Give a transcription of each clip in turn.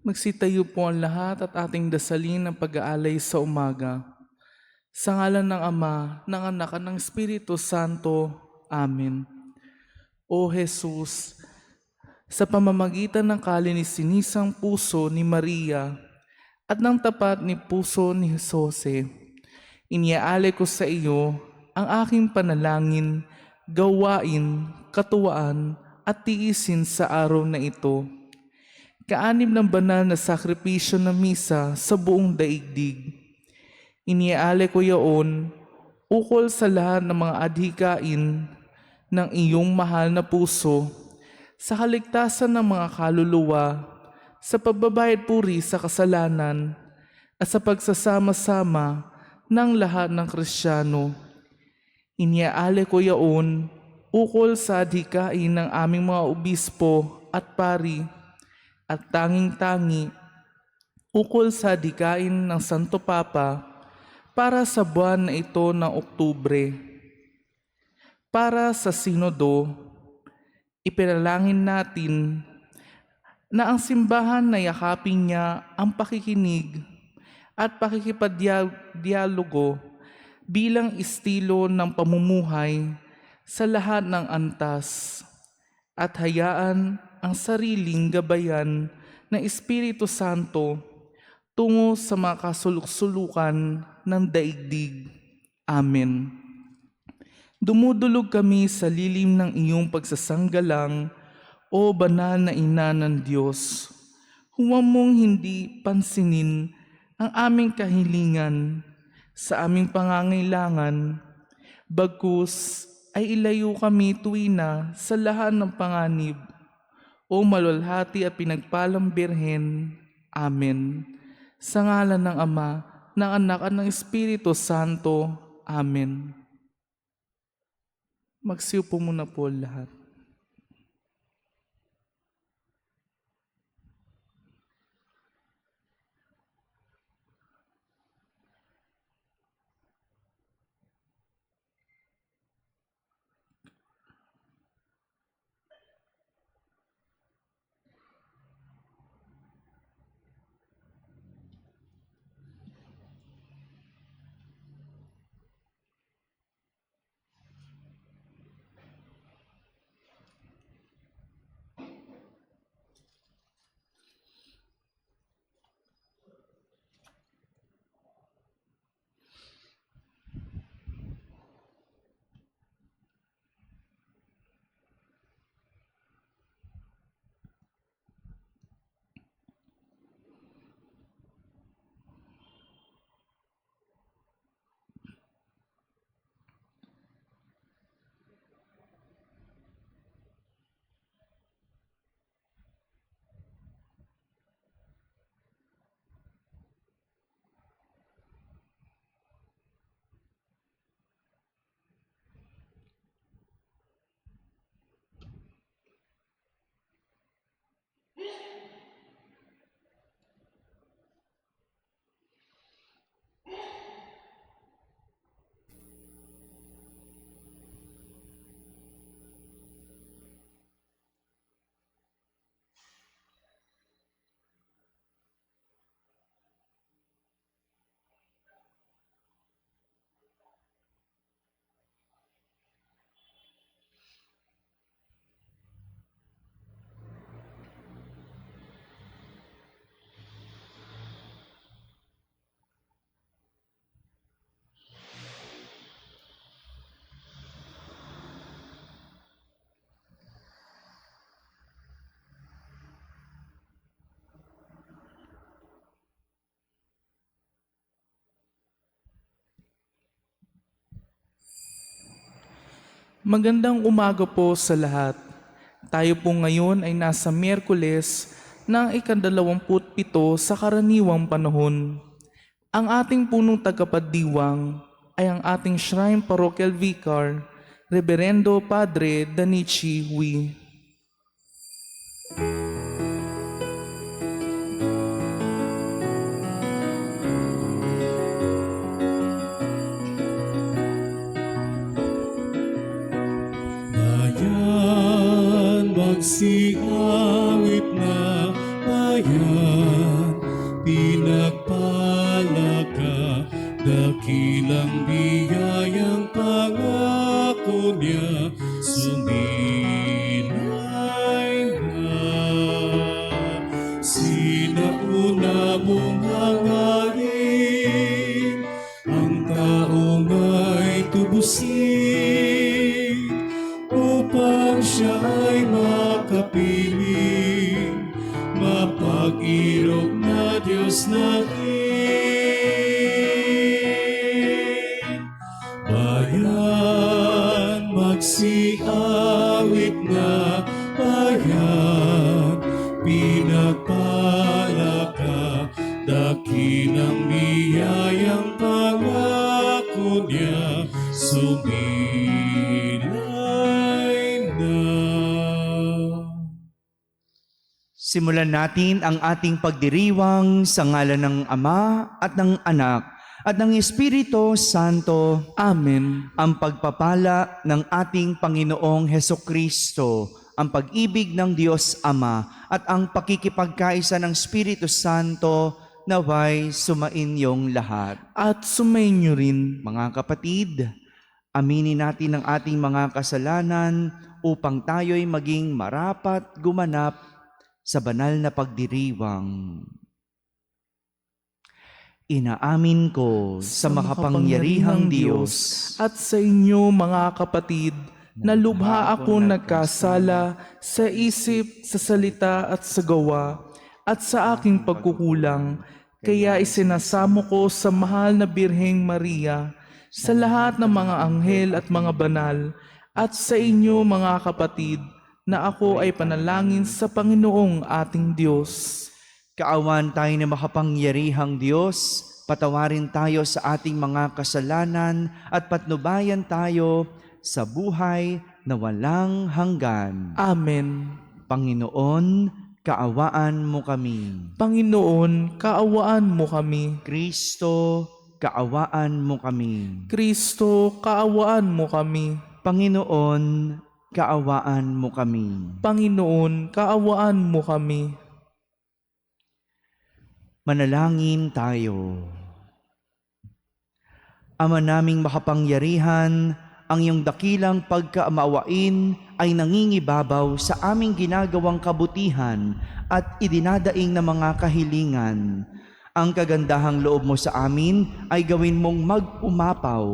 Magsitayo po ang lahat at ating dasalin ang pag-aalay sa umaga. Sa ngalan ng Ama, ng Anak at ng Espiritu Santo. Amen. O Jesus, sa pamamagitan ng kalininisang puso ni Maria at ng tapat ni puso ni Jose, iniaalay ko sa iyo ang aking panalangin, gawain, katuwaan at tiisin sa araw na ito. Kaanib ng banal na sakripisyo ng misa sa buong daigdig. Iniaalay ko yaon ukol sa lahat ng mga adhikain ng iyong mahal na puso sa kaligtasan ng mga kaluluwa, sa pagbabayad puri sa kasalanan at sa pagsasama-sama ng lahat ng Kristiyano. Iniaalay ko yaon ukol sa adhikain ng aming mga obispo at pari at tanging-tangi ukol sa adhikain ng Santo Papa para sa buwan na ito ng Oktubre. Para sa Sinodo, ipinalangin natin na ang simbahan na yakapin niya ang pakikinig at pakikipagdialogo bilang estilo ng pamumuhay sa lahat ng antas at hayaan ang sariling gabayan ng Espiritu Santo tungo sa mga kasuluk-sulukan ng daigdig. Amen. Dumudulog kami sa lilim ng iyong pagsasanggalang, o banal na ina ng Diyos. Huwag mong hindi pansinin ang aming kahilingan sa aming pangangailangan, bagkus ay ilayo kami tuwina sa lahat ng panganib, o malulhati at pinagpalang Birhen. Amen. Sa ngalan ng Ama, ng Anak at ng Espiritu Santo. Amen. Magsiupo muna po lahat. Magandang umaga po sa lahat. Tayo po ngayon ay nasa Miyerkules ng ika-27 sa karaniwang panahon. Ang ating punong tagapagdiwang ay ang ating Shrine Parochial Vicar, Reverendo Padre Danichi Hui. Bayan, magsihangit na bayan, dakilang biyayang pangako niya, sumilay na. Sinauna mong hangarin, ang taong ay tubusin, upang siya ay makapiling, mapag-irog na Diyos natin. Bayan, magsiawit na, bayan, pinagpala ka, dakilang biyayang pangako niya, sumilay na. Simulan natin ang ating pagdiriwang sa ngalan ng Ama at ng Anak at ng Espiritu Santo. Amen. Ang pagpapala ng ating Panginoong Hesukristo, ang pag-ibig ng Diyos Ama at ang pakikipagkaisa ng Espiritu Santo naway sumainyong lahat. At sumainyo rin. Mga kapatid, aminin natin ang ating mga kasalanan upang tayo'y maging marapat gumanap sa banal na pagdiriwang. Inaamin ko sa makapangyarihang Diyos at sa inyo mga kapatid, na lubha ako nagkasala sa isip, sa salita at sa gawa, at sa aking pagkukulang. Kaya isinasamo ko sa mahal na Birheng Maria, sa lahat ng mga anghel at mga banal, at sa inyo mga kapatid, na ako ay panalangin sa Panginoong ating Diyos. Kaawan tayo na makapangyarihang Diyos, patawarin tayo sa ating mga kasalanan at patnubayan tayo sa buhay na walang hanggan. Amen. Panginoon, kaawaan mo kami. Panginoon, kaawaan mo kami. Kristo, kaawaan mo kami. Kristo, kaawaan mo kami. Panginoon, kaawaan mo kami. Panginoon, kaawaan mo kami. Manalangin tayo. Ama naming makapangyarihan, ang iyong dakilang pagkaamaawain ay nangingibabaw sa aming ginagawang kabutihan at idinadaing na mga kahilingan. Ang kagandahang loob mo sa amin ay gawin mong mag-umapaw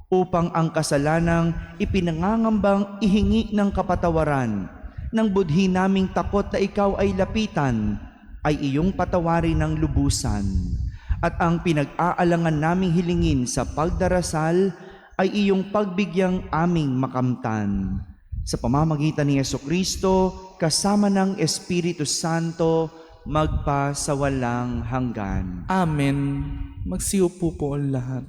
upang ang kasalanang ipinangangambang ihingi ng kapatawaran ng budhi naming takot na ikaw ay lapitan ay iyong patawarin ng lubusan. At ang pinag-aalangan naming hilingin sa pagdarasal ay iyong pagbigyang aming makamtan. Sa pamamagitan ni Jesucristo, kasama ng Espiritu Santo, magpa sa walang hanggan. Amen. Magsiupo po ang lahat.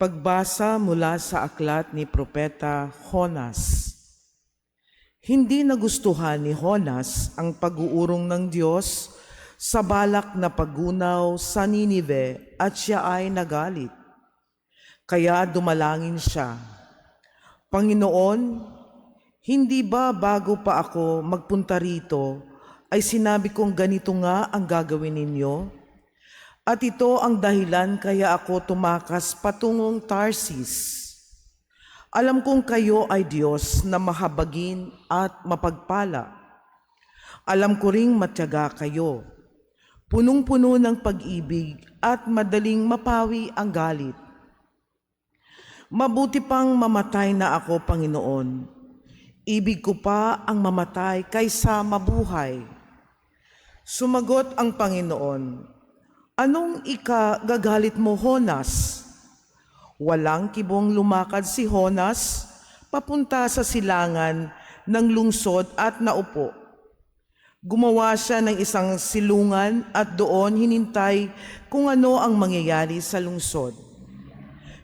Pagbasa mula sa aklat ni Propeta Jonas. Hindi nagustuhan ni Jonas ang pag-uurong ng Diyos sa balak na paggunaw sa Ninive at siya ay nagalit. Kaya dumalangin siya, Panginoon, hindi ba bago pa ako magpunta rito ay sinabi kong ganito nga ang gagawin ninyo? At ito ang dahilan kaya ako tumakas patungong Tarsis. Alam kong kayo ay Diyos na mahabagin at mapagpala. Alam ko ring matyaga kayo, punong-puno ng pag-ibig at madaling mapawi ang galit. Mabuti pang mamatay na ako, Panginoon. Ibig ko pa ang mamatay kaysa mabuhay. Sumagot ang Panginoon, anong ikagagalit mo, Jonas? Walang kibong lumakad si Jonas papunta sa silangan ng lungsod at naupo. Gumawa siya ng isang silungan at doon hinintay kung ano ang mangyayari sa lungsod.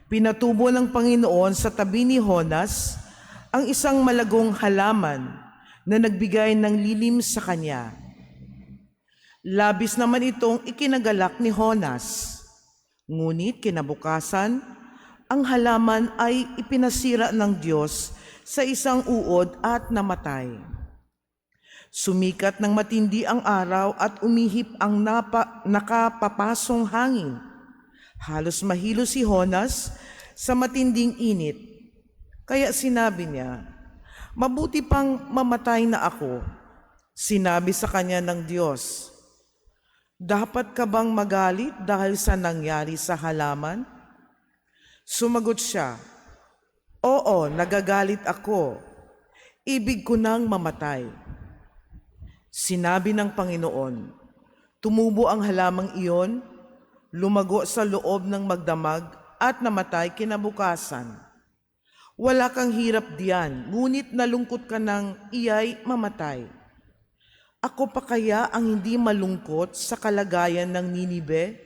Pinatubo ng Panginoon sa tabi ni Jonas ang isang malagong halaman na nagbigay ng lilim sa kanya. Labis naman itong ikinagalak ni Jonas. Ngunit kinabukasan, ang halaman ay ipinasira ng Diyos sa isang uod at namatay. Sumikat ng matindi ang araw at umihip ang nakapapasong hangin. Halos mahilo si Jonas sa matinding init. Kaya sinabi niya, "Mabuti pang mamatay na ako." Sinabi sa kanya ng Diyos, "Dapat ka bang magalit dahil sa nangyari sa halaman?" Sumagot siya, "Oo, nagagalit ako. Ibig ko nang mamatay." Sinabi ng Panginoon, "Tumubo ang halamang iyon, lumago sa loob ng magdamag at namatay kinabukasan. Wala kang hirap diyan, ngunit nalungkot ka ng iya'y mamatay. Ako pa kaya ang hindi malungkot sa kalagayan ng Ninibe?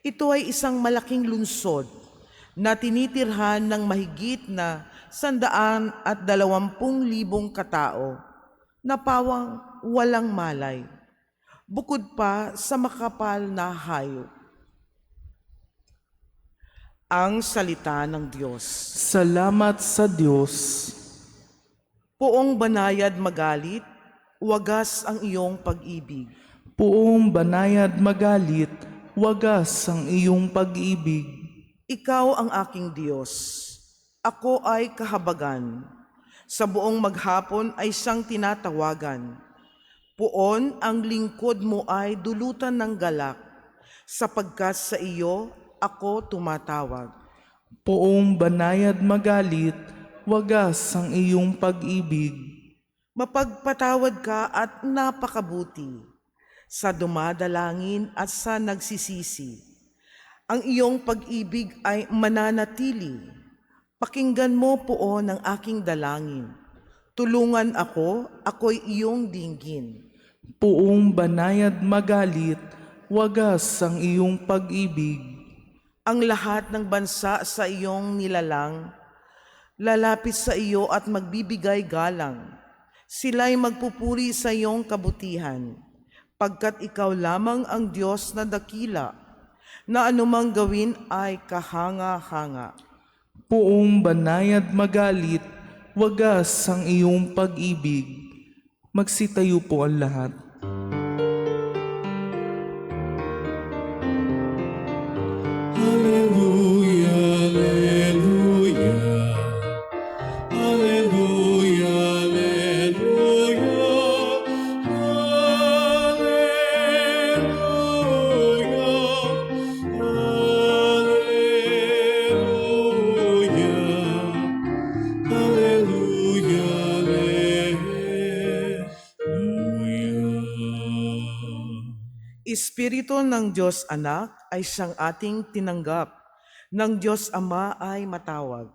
Ito ay isang malaking lungsod na tinitirhan ng mahigit na 120,000 katao na pawang walang malay, bukod pa sa makapal na hayop." Ang salita ng Diyos. Salamat sa Diyos. Poong banayad magalit, wagas ang iyong pag-ibig. Poong banayad magalit, wagas ang iyong pag-ibig. Ikaw ang aking Diyos. Ako ay kahabagan. Sa buong maghapon ay siyang tinatawagan. Poon ang lingkod mo ay dulutan ng galak, sapagkat sa iyo ako tumatawag. Poong banayad magalit, wagas ang iyong pag-ibig. Mapagpatawad ka at napakabuti sa dumadalangin at sa nagsisisi. Ang iyong pag-ibig ay mananatili. Pakinggan mo poon ang aking dalangin. Tulungan ako, ako'y iyong dinggin. Poong banayad magalit, wagas ang iyong pag-ibig. Ang lahat ng bansa sa iyong nilalang, lalapit sa iyo at magbibigay galang. Sila'y magpupuri sa iyong kabutihan, pagkat ikaw lamang ang Diyos na dakila, na anumang gawin ay kahanga-hanga. Poong banayad magalit, wagas ang iyong pag-ibig. Magsitayo po ang lahat. Alleluia, alleluia. Alleluia, alleluia. Alleluia. Alleluia, alleluia. Espiritu ng Diyos Anak ay siyang ating tinanggap, ng Diyos Ama ay matawag.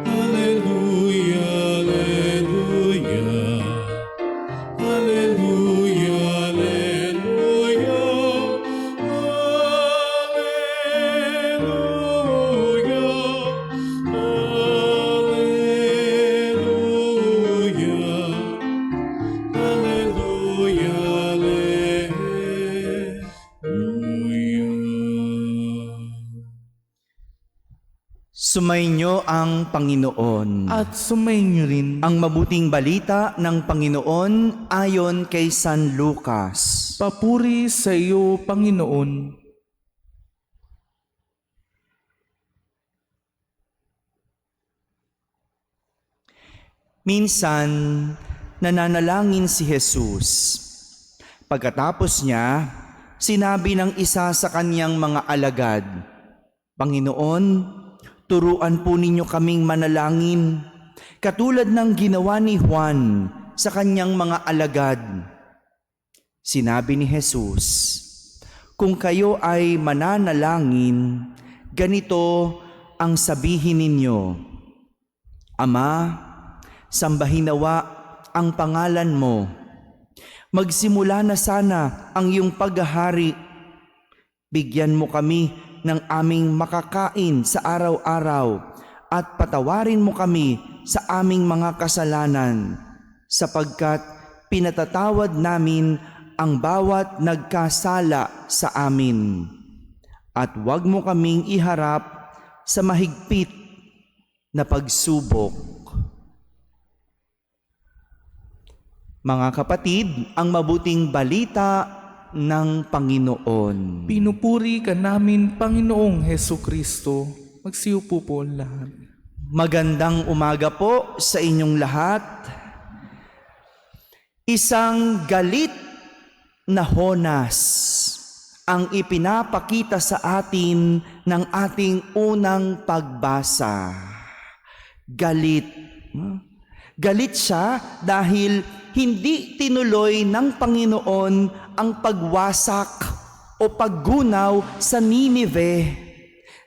Alleluia, alleluia. Alleluia, alleluia. Alleluia. Alleluia. Alleluia, alleluia. Sumainyo ang Panginoon. At sumainyo rin. Ang mabuting balita ng Panginoon ayon kay San Lucas. Papuri sa iyo, Panginoon. Minsan, nananalangin si Jesus. Pagkatapos niya, sinabi ng isa sa kanyang mga alagad, "Panginoon, turuan po ninyo kaming manalangin, katulad ng ginawa ni Juan sa kanyang mga alagad." Sinabi ni Jesus, "Kung kayo ay mananalangin, ganito ang sabihin ninyo: Ama, sambahin nawa ang pangalan mo. Magsimula na sana ang iyong paghahari. Bigyan mo kami ng aming makakain sa araw-araw at patawarin mo kami sa aming mga kasalanan, sapagkat pinatatawad namin ang bawat nagkasala sa amin. At huwag mo kaming iharap sa mahigpit na pagsubok. Mga kapatid, ang mabuting balita ng Panginoon. Pinupuri ka namin, Panginoong Heso Kristo. Magsiupo po lahat. Magandang umaga po sa inyong lahat. Isang galit na Honas ang ipinapakita sa atin ng ating unang pagbasa. Galit. Galit siya dahil hindi tinuloy ng Panginoon ang pagwasak o paggunaw sa Ninive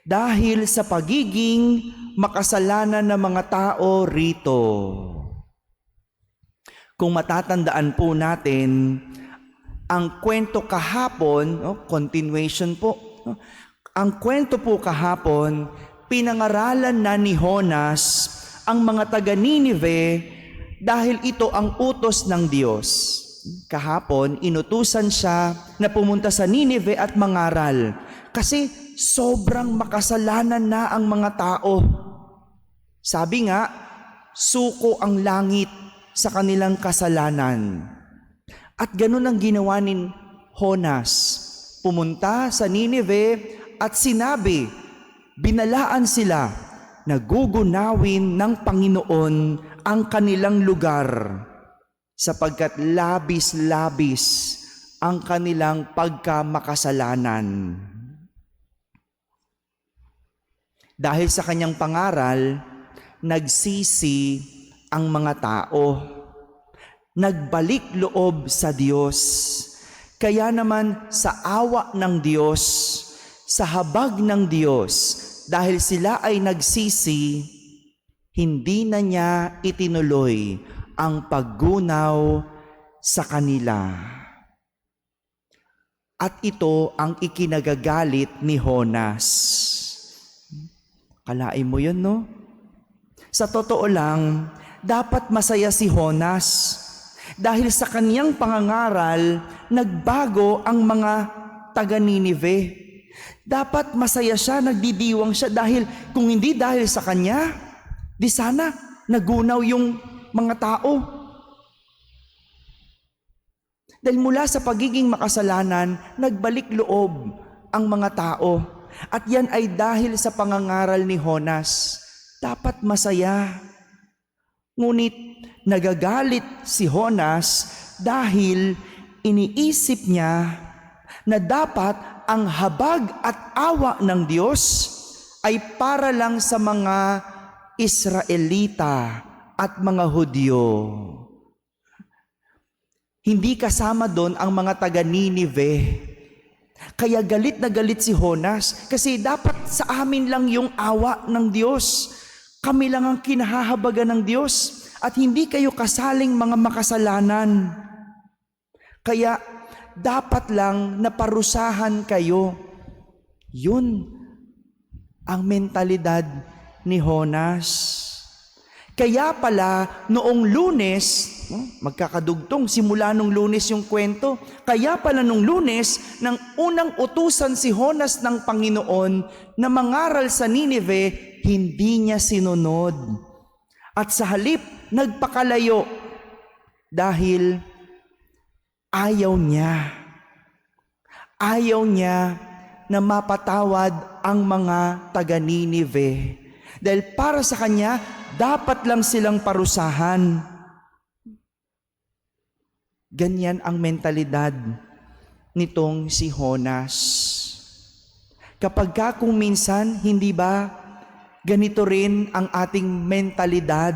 dahil sa pagiging makasalanan ng mga tao rito. Kung matatandaan po natin, ang kwento kahapon, continuation po, ang kwento po kahapon, pinangaralan na ni Honas ang mga taga Ninive dahil ito ang utos ng Diyos. Kahapon, inutusan siya na pumunta sa Ninive at mangaral kasi sobrang makasalanan na ang mga tao. Sabi nga, suko ang langit sa kanilang kasalanan. At ganun ang ginawa ni Honas. Pumunta sa Ninive at sinabi, binalaan sila na gugunawin ng Panginoon ang kanilang lugar sapagkat labis-labis ang kanilang pagkamakasalanan. Dahil sa kanyang pangaral, nagsisi ang mga tao. Nagbalik loob sa Diyos. Kaya naman sa awa ng Diyos, sa habag ng Diyos, dahil sila ay nagsisi, hindi na niya itinuloy ang paggunaw sa kanila. At ito ang ikinagagalit ni Honas. Kalain mo yun, no? Sa totoo lang, dapat masaya si Honas dahil sa kaniyang pangangaral, nagbago ang mga taga Ninive. Dapat masaya siya, nagdidiwang siya dahil kung hindi dahil sa kanya, di sana nagunaw yung mga tao. Dahil mula sa pagiging makasalanan, nagbalik loob ang mga tao. At yan ay dahil sa pangangaral ni Honas. Dapat masaya. Ngunit nagagalit si Honas dahil iniisip niya na dapat ang habag at awa ng Diyos ay para lang sa mga Israelita at mga Hudyo. Hindi kasama doon ang mga taga Ninive. Kaya galit na galit si Honas kasi dapat sa amin lang yung awa ng Diyos. Kami lang ang kinahahabagan ng Diyos at hindi kayo kasaling mga makasalanan. Kaya dapat lang naparusahan kayo. Yun ang mentalidad ni Honas. Kaya pala noong Lunes, magkakadugtong simula nung Lunes yung kwento, kaya pala nung Lunes, nang unang utusan si Honas ng Panginoon na mangaral sa Ninive, hindi niya sinunod. At sa halip, nagpakalayo dahil ayaw niya. Ayaw niya na mapatawad ang mga taga Ninive. Dahil para sa kanya, dapat lang silang parusahan. Ganyan ang mentalidad nitong si Honas. Kapag kung minsan, hindi ba, ganito rin ang ating mentalidad.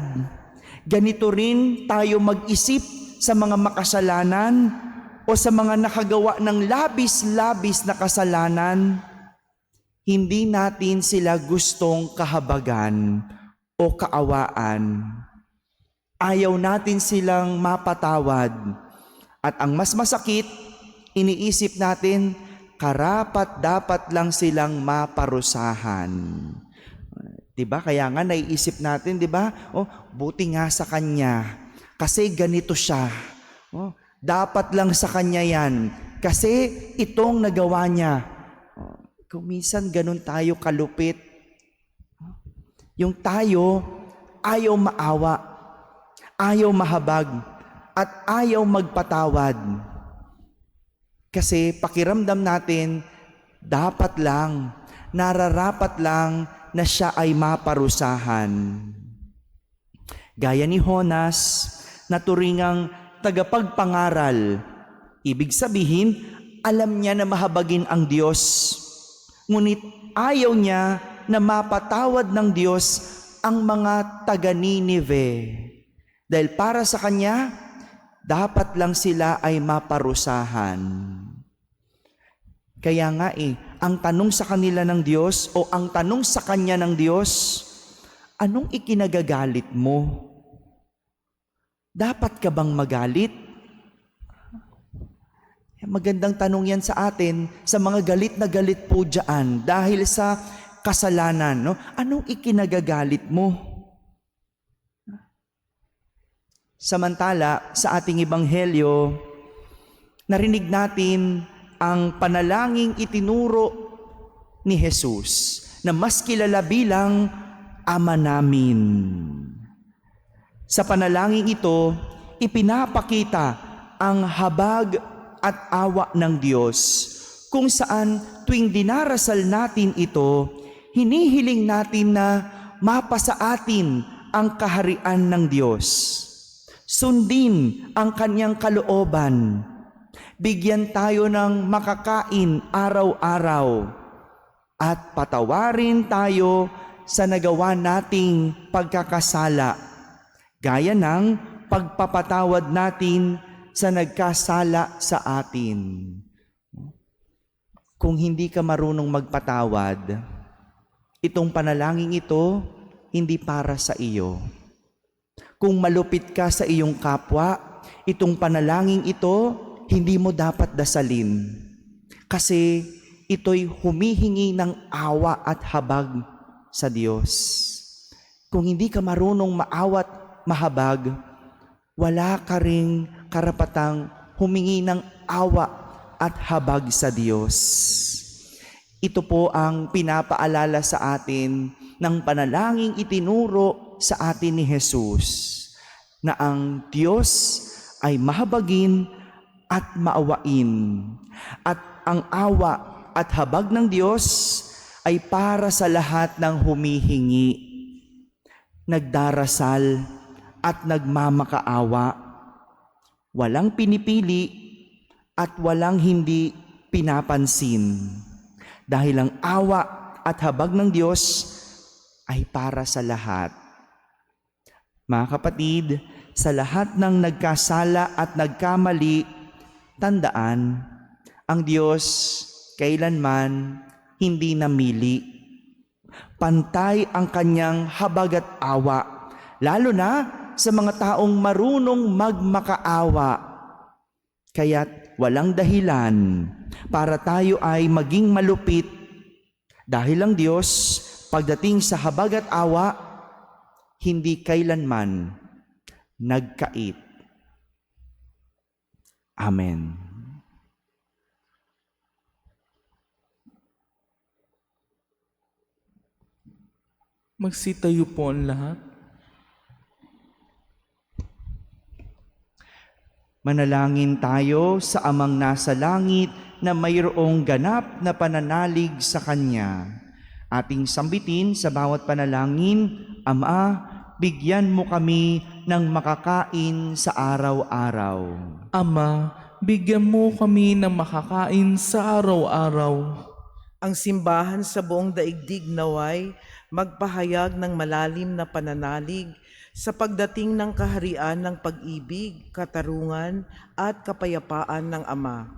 Ganito rin tayo mag-isip sa mga makasalanan o sa mga nakagawa ng labis-labis na kasalanan. Hindi natin sila gustong kahabagan o kaawaan. Ayaw natin silang mapatawad. At ang mas masakit, iniisip natin, karapat-dapat lang silang maparusahan. Diba? Kaya nga naiisip natin, diba? Buti nga sa kanya. Kasi ganito siya. Dapat lang sa kanya yan. Kasi itong nagawa niya. Kung minsan ganun tayo kalupit. Yung tayo ayaw maawa, ayaw mahabag, at ayaw magpatawad. Kasi pakiramdam natin, dapat lang, nararapat lang na siya ay maparusahan. Gaya ni Jonas, na turingang tagapagpangaral. Ibig sabihin, alam niya na mahabagin ang Diyos. Ngunit ayaw niya na mapatawad ng Diyos ang mga taga-Ninive. Dahil para sa kanya, dapat lang sila ay maparusahan. Kaya nga ang tanong sa kanila ng Diyos o ang tanong sa kanya ng Diyos, anong ikinagagalit mo? Dapat ka bang magalit? Magandang tanong yan sa atin, sa mga galit na galit po dyan dahil sa kasalanan. No? Anong ikinagagalit mo? Samantala, sa ating ebanghelyo, narinig natin ang panalangin itinuro ni Jesus na mas kilala bilang Ama namin. Sa panalangin ito, ipinapakita ang habag at awa ng Diyos, kung saan tuwing dinarasal natin ito, hinihiling natin na mapasa atin ang kaharian ng Diyos. Sundin ang kanyang kalooban. Bigyan tayo ng makakain araw-araw. At patawarin tayo sa nagawa nating pagkakasala. Gaya ng pagpapatawad natin sa nagkasala sa atin. Kung hindi ka marunong magpatawad, itong panalangin ito hindi para sa iyo. Kung malupit ka sa iyong kapwa, itong panalangin ito hindi mo dapat dasalin. Kasi ito'y humihingi ng awa at habag sa Diyos. Kung hindi ka marunong maawat, mahabag, wala ka ring karapatang humingi ng awa at habag sa Diyos. Ito po ang pinapaalala sa atin ng panalangin itinuro sa atin ni Jesus, na ang Diyos ay mahabagin at maawain. At ang awa at habag ng Diyos ay para sa lahat ng humihingi, nagdarasal at nagmamakaawa. Walang pinipili at walang hindi pinapansin. Dahil ang awa at habag ng Diyos ay para sa lahat. Mga kapatid, sa lahat ng nagkasala at nagkamali, tandaan, ang Diyos kailanman hindi namili. Pantay ang kanyang habag at awa, lalo na sa mga taong marunong magmakaawa. Kaya't walang dahilan para tayo ay maging malupit, dahil ang Diyos pagdating sa habag at awa, hindi kailanman nagkait. Amen. Magsitayo po ang lahat. Manalangin tayo sa Amang nasa langit na mayroong ganap na pananalig sa Kanya. Ating sambitin sa bawat panalangin, Ama, bigyan mo kami ng makakain sa araw-araw. Ama, bigyan mo kami ng makakain sa araw-araw. Ang simbahan sa buong daigdig naway magpahayag ng malalim na pananalig sa pagdating ng kaharian ng pag-ibig, katarungan at kapayapaan ng Ama.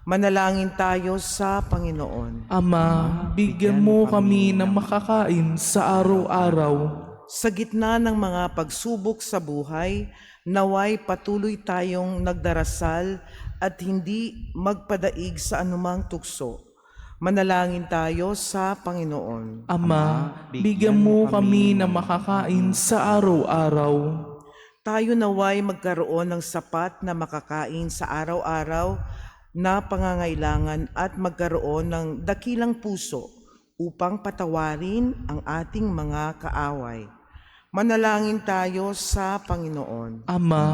Manalangin tayo sa Panginoon. Ama, bigyan mo kami ng makakain sa araw-araw. Sa gitna ng mga pagsubok sa buhay, naway patuloy tayong nagdarasal at hindi magpadaig sa anumang tukso. Manalangin tayo sa Panginoon. Ama, bigyan mo kami ng makakain sa araw-araw. Tayo naway magkaroon ng sapat na makakain sa araw-araw na pangangailangan at magkaroon ng dakilang puso upang patawarin ang ating mga kaaway. Manalangin tayo sa Panginoon. Ama,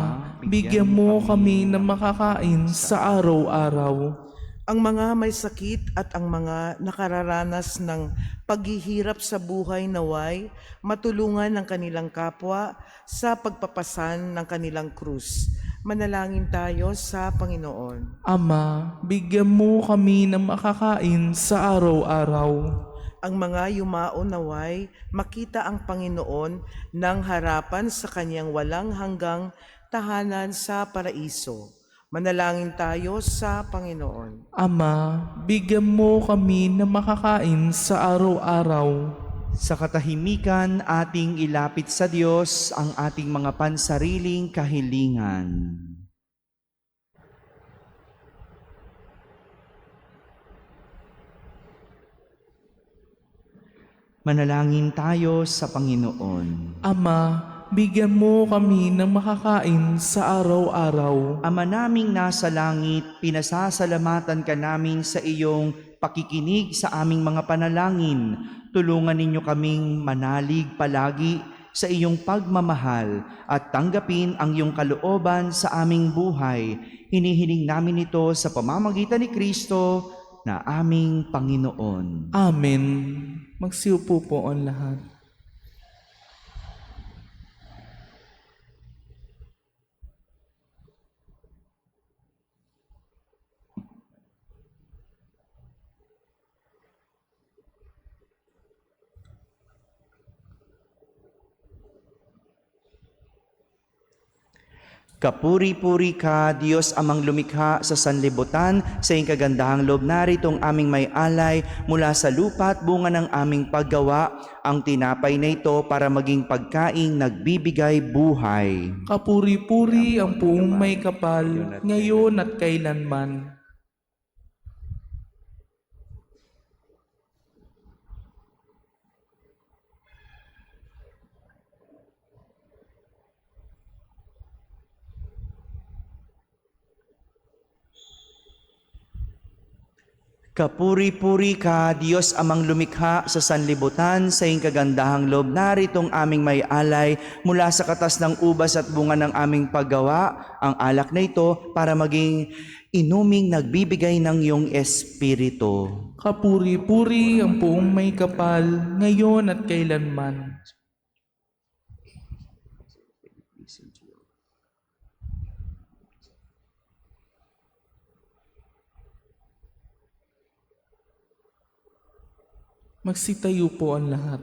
bigyan mo kami ng makakain sa araw-araw. Ang mga may sakit at ang mga nakararanas ng paghihirap sa buhay naway matulungan ng kanilang kapwa sa pagpapasan ng kanilang krus. Manalangin tayo sa Panginoon. Ama, bigyan mo kami ng makakain sa araw-araw. Ang mga yumao naway makita ang Panginoon ng harapan sa kanyang walang hanggang tahanan sa paraiso. Manalangin tayo sa Panginoon. Ama, bigyan mo kami ng makakain sa araw-araw. Sa katahimikan ating ilapit sa Diyos ang ating mga pansariling kahilingan. Manalangin tayo sa Panginoon. Ama, bigyan mo kami ng makakain sa araw-araw. Ama naming nasa langit, pinasasalamatan ka namin sa iyong pakikinig sa aming mga panalangin. Tulungan ninyo kaming manalig palagi sa iyong pagmamahal at tanggapin ang iyong kalooban sa aming buhay. Hinihiling namin ito sa pamamagitan ni Kristo na aming Panginoon. Amen. Magsiupo po ang lahat. Kapuri-puri ka, Diyos amang lumikha sa sanlibutan, sa iyong kagandahang loob naritong aming may alay mula sa lupa at bunga ng aming paggawa, ang tinapay na ito para maging pagkaing nagbibigay buhay. Kapuri-puri ang buong may kapal, ngayon at kailanman. Kapuri-puri ka, Diyos amang lumikha sa sanlibutan, sa iyong kagandahang loob naritong aming may alay mula sa katas ng ubas at bunga ng aming paggawa, ang alak na ito para maging inuming nagbibigay ng iyong espiritu. Kapuri-puri ang buong may kapal, ngayon at kailanman. Magsitayo po ang lahat.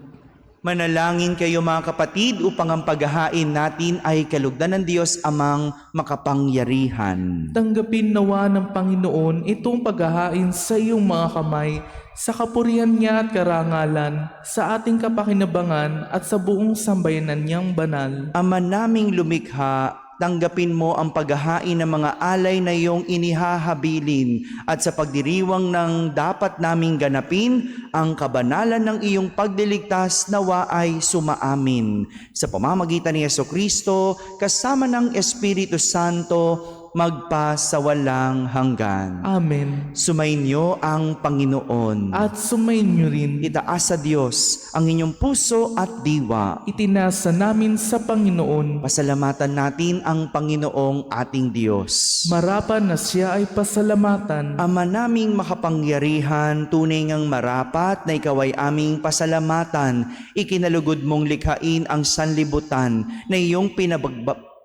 Manalangin kayo mga kapatid upang ang paghahain natin ay kalugdan ng Diyos amang makapangyarihan. Tanggapin nawa ng Panginoon itong paghahain sa iyong mga kamay, sa kapurihan niya at karangalan, sa ating kapakinabangan at sa buong sambayanan niyang banal. Ama naming lumikha, tanggapin mo ang paghahain ng mga alay na iyong inihahabilin at sa pagdiriwang ng dapat naming ganapin, ang kabanalan ng iyong pagliligtas nawa ay sumaamin. Sa pamamagitan ni Jesucristo, kasama ng Espiritu Santo, magpasawalang hanggan. Amen. Sumainyo ang Panginoon. At sumayin niyo rin. Itaas sa Diyos ang inyong puso at diwa. Itinasa namin sa Panginoon. Pasalamatan natin ang Panginoong ating Diyos. Marapan na siya ay pasalamatan. Ama naming makapangyarihan, tunay ngang marapat na ikaw ay aming pasalamatan. Ikinalugod mong likhain ang sanlibutan na iyong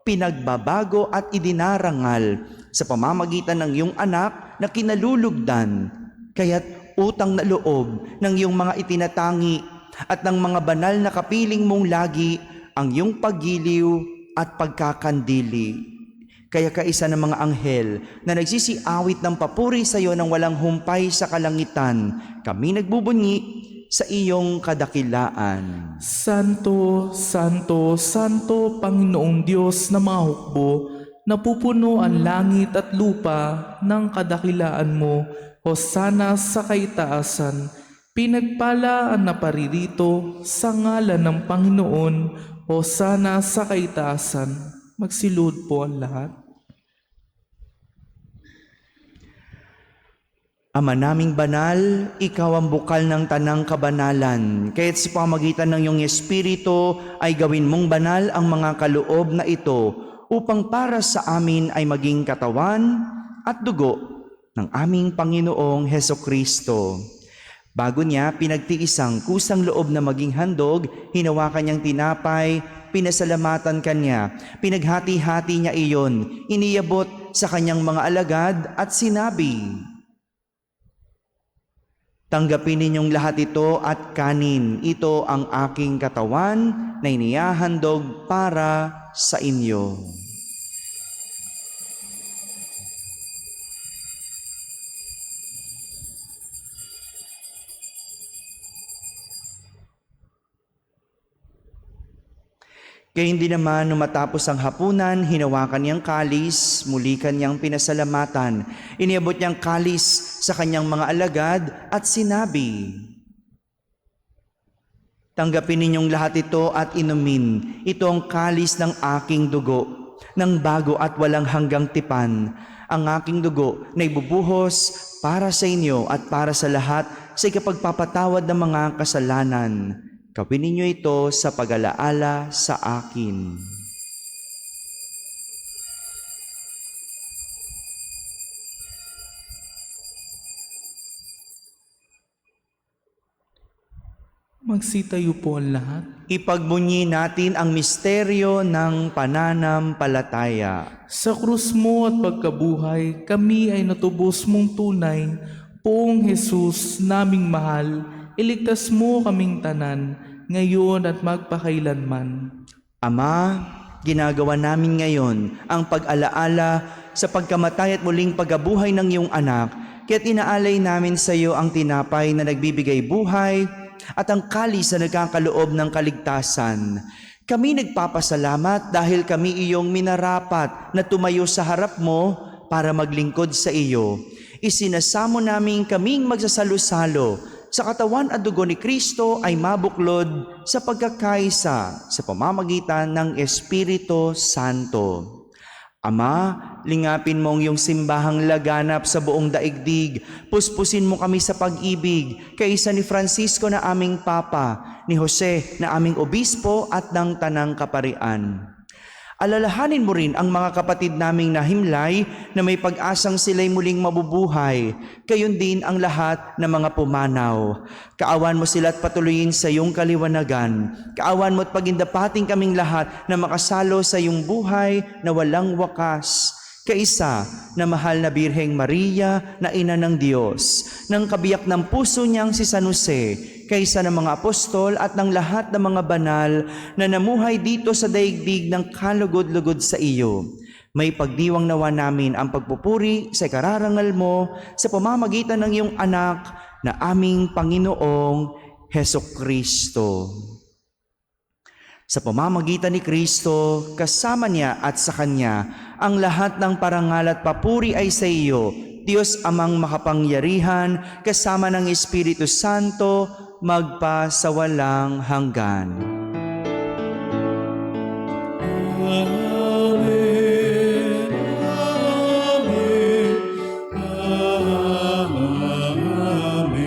pinagbabago at idinarangal sa pamamagitan ng iyong anak na kinalulugdan. Kaya't utang na loob ng iyong mga itinatangi at ng mga banal na kapiling mong lagi ang iyong paggiliw at pagkakandili. Kaya kaisa ng mga anghel na nagsisiawit ng papuri sa iyo ng walang humpay sa kalangitan, kami nagbubunyi sa iyong kadakilaan. Santo, Santo, Santo, Panginoong Diyos na mga hukbo, napupuno ang langit at lupa ng kadakilaan mo. Hosana sa kaitaasan. Pinagpala ang naparirito sa ngalan ng Panginoon. Hosana sa kaitaasan. Magsilud po ang lahat. Ama naming banal, ikaw ang bukal ng tanang kabanalan. Kaya't sa pamagitan ng iyong Espiritu ay gawin mong banal ang mga kaloob na ito upang para sa amin ay maging katawan at dugo ng aming Panginoong Hesukristo. Bago niya pinagtiisang kusang loob na maging handog, hinawakan niyang tinapay, pinasalamatan kanya, pinaghati-hati niya iyon, iniyabot sa kanyang mga alagad at sinabi, "Tanggapin ninyong lahat ito at kanin, ito ang aking katawan na inihahandog para sa inyo." Kaya hindi naman nung matapos ang hapunan, hinawakan niyang kalis, muli kanyang pinasalamatan. Iniabot niyang kalis sa kanyang mga alagad at sinabi, "Tanggapin ninyong lahat ito at inumin. Ito ang kalis ng aking dugo, ng bago at walang hanggang tipan. Ang aking dugo na ibubuhos para sa inyo at para sa lahat sa ikapagpapatawad ng mga kasalanan. Gawin ninyo ito sa pag-alaala sa akin." Magsitayo po ang lahat. Ipagbunyi natin ang misteryo ng pananampalataya. Sa krus mo at pagkabuhay, kami ay natubos mong tunay. Poong Jesus, naming mahal, iligtas mo kaming tanan, ngayon at magpakailanman. Ama, ginagawa namin ngayon ang pag-alaala sa pagkamatay at muling pagkabuhay ng iyong anak, kaya't inaalay namin sa iyo ang tinapay na nagbibigay buhay at ang kalis na nagkakaloob ng kaligtasan. Kami nagpapasalamat dahil kami iyong minarapat na tumayo sa harap mo para maglingkod sa iyo. Isinasamo namin kaming magsasalo-salo sa katawan at dugo ni Kristo ay mabuklod sa pagkakaisa sa pamamagitan ng Espiritu Santo. Ama, lingapin mo ang iyong simbahang laganap sa buong daigdig. Puspusin mo kami sa pag-ibig, kaisa ni Francisco na aming Papa, ni Jose na aming Obispo at ng Tanang Kaparian. Alalahanin mo rin ang mga kapatid naming nahimlay na may pag-asang sila'y muling mabubuhay, gayon din ang lahat ng mga pumanaw. Kaawan mo sila at patuloyin sa iyong kaliwanagan. Kaawan mo at pagindapating kaming lahat na makasalo sa iyong buhay na walang wakas. Kaisa na mahal na Birheng Maria na ina ng Diyos, ng kabiyak ng puso niyang si San Jose, kaysa ng mga apostol at ng lahat ng mga banal na namuhay dito sa daigdig ng kalugod-lugod sa iyo. May pagdiwang nawa namin ang pagpupuri sa kararangal mo sa pamamagitan ng iyong anak na aming Panginoong Hesukristo. Sa pamamagitan ni Kristo, kasama niya at sa Kanya, ang lahat ng parangal at papuri ay sa iyo, Diyos Amang makapangyarihan, kasama ng Espiritu Santo, magpa sa walang hanggan. Amen. Amen. Amen.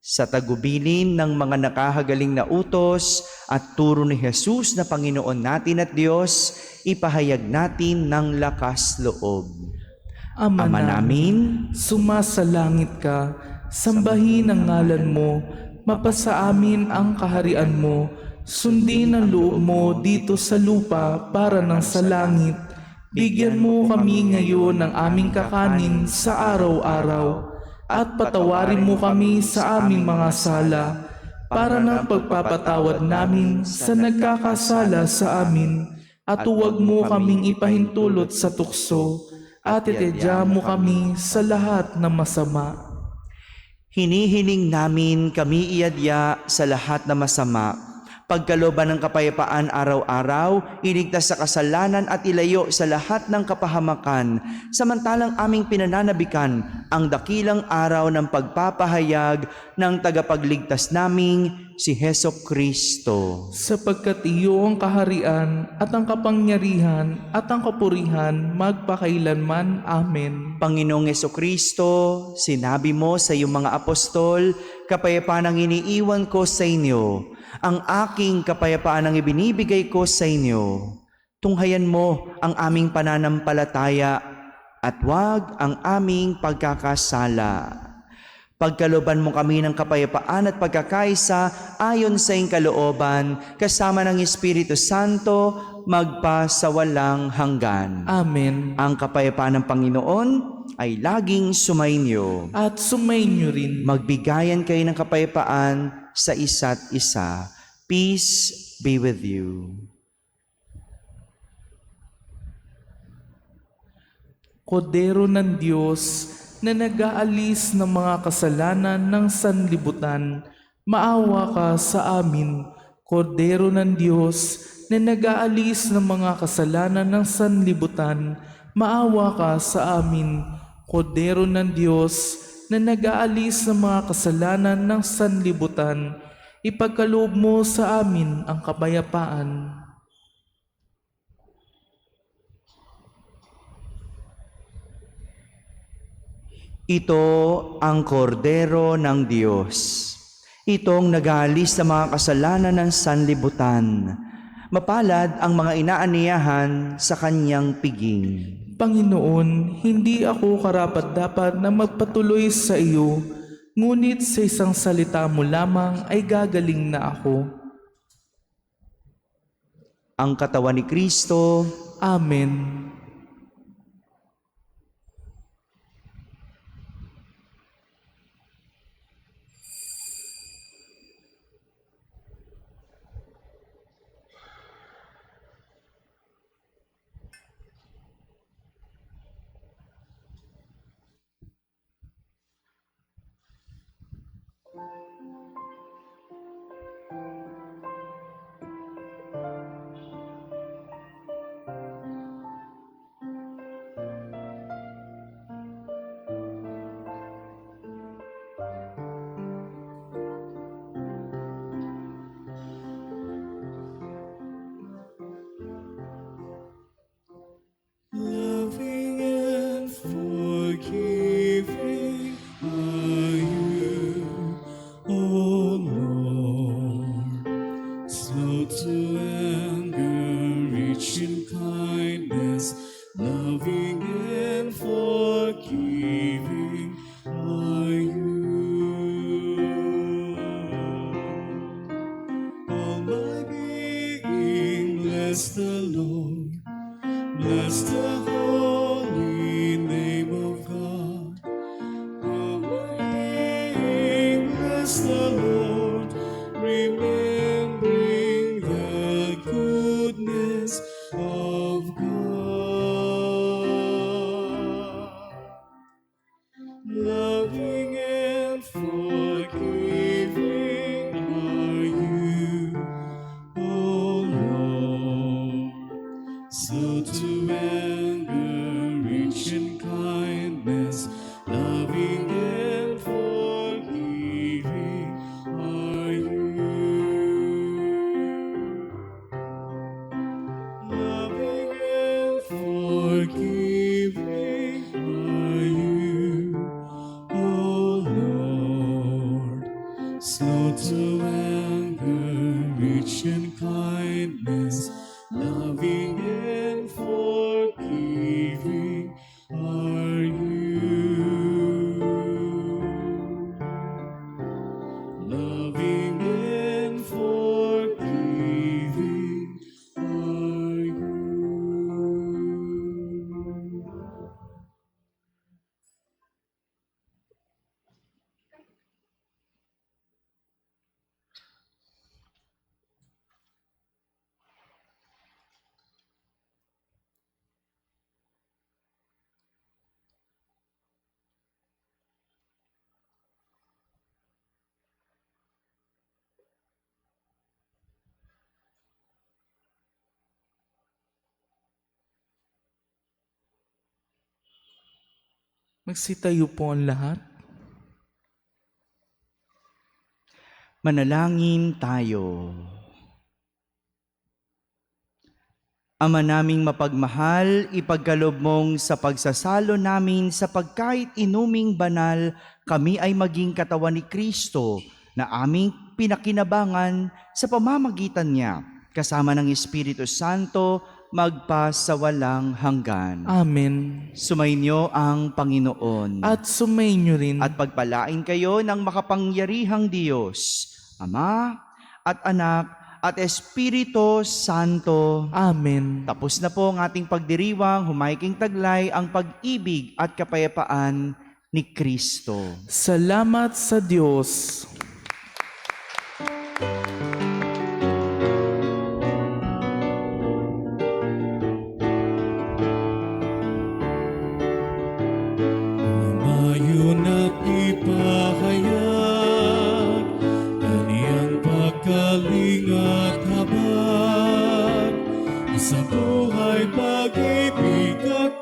Sa tagubilin ng mga nakahagaling na utos at turo ni Jesus na Panginoon natin at Diyos, ipahayag natin ng lakas loob. Ama namin, sumasalangit ka, sambahin ang ngalan mo, mapasa amin ang kaharian mo, sundin ang loob mo dito sa lupa para ng sa langit. Bigyan mo kami ngayon ng aming kakanin sa araw-araw, at patawarin mo kami sa aming mga sala, para ng pagpapatawad namin sa nagkakasala sa amin, at huwag mo kaming ipahintulot sa tukso, at itedya mo kami sa lahat ng masama. Hinihiling namin kami iadya sa lahat na masama, Pagkalooban ng kapayapaan araw-araw, iligtas sa kasalanan at ilayo sa lahat ng kapahamakan, samantalang aming pinananabikan ang dakilang araw ng pagpapahayag ng tagapagligtas naming si Heso Kristo. Sapagkat iyo ang kaharian at ang kapangyarihan at ang kapurihan magpakailanman. Amen. Panginoong Heso Kristo, sinabi mo sa iyong mga apostol, kapayapaan ang iniiwan ko sa inyo, ang aking kapayapaan ang ibinibigay ko sa inyo. Tunghayan mo ang aming pananampalataya at huwag ang aming pagkakasala. Pagkalooban mo kami ng kapayapaan at pagkakaisa ayon sa iyong kalooban, kasama ng Espiritu Santo, magpasawalang hanggan. Amen. Ang kapayapaan ng Panginoon ay laging sumainyo. At sumainyo rin. Magbigayan kayo ng kapayapaan sa isa't isa. Peace be with you. Kordero ng Diyos na nag-aalis ng mga kasalanan ng sanlibutan, maawa ka sa amin. Kordero ng Diyos na nag-aalis ng mga kasalanan ng sanlibutan, maawa ka sa amin. Kordero ng Diyos na nag-aalis ng mga kasalanan ng sanlibutan, ipagkaloob mo sa amin ang kapayapaan. Ito ang kordero ng Diyos. Itong nag-aalis sa mga kasalanan ng sanlibutan. Mapalad ang mga inaaniyahan sa kanyang piging. Panginoon, hindi ako karapat-dapat na magpatuloy sa iyo, ngunit sa isang salita mo lamang ay gagaling na ako. Ang katawan ni Kristo. Amen. Loving and forgiving are you, O Lord. Slow to anger, rich in kindness, loving and forgiving are you. All my being, bless the Lord. Bless the holy name of God. All my being, bless the Lord, remembering the goodness of God. Loving and forgiving are you, O Lord. Slow to anger, rich in kindness, loving and forgiving are you. Loving and forgiving are you, O Lord. Slow to anger, rich in kindness, loving and forgiving are you. Loving and forgiving are you. Magsitayo po ang lahat. Manalangin tayo. Ama naming mapagmahal, ipagkaloob mong sa pagsasalo namin sa pagkait inuming banal, kami ay maging katawan ni Kristo na aming pinakinabangan sa pamamagitan niya, kasama ng Espiritu Santo, magpasawalang hanggan. Amen. Sumainyo ang Panginoon. At sumainyo rin. At pagpalain kayo ng makapangyarihang Diyos, Ama at Anak at Espiritu Santo. Amen. Tapos na po ang ating pagdiriwang, humaiking taglay ang pag-ibig at kapayapaan ni Kristo. Salamat sa Diyos. Umayon at ipahayag kaniyang pagkaling at habag sa buhay, pag-ibig at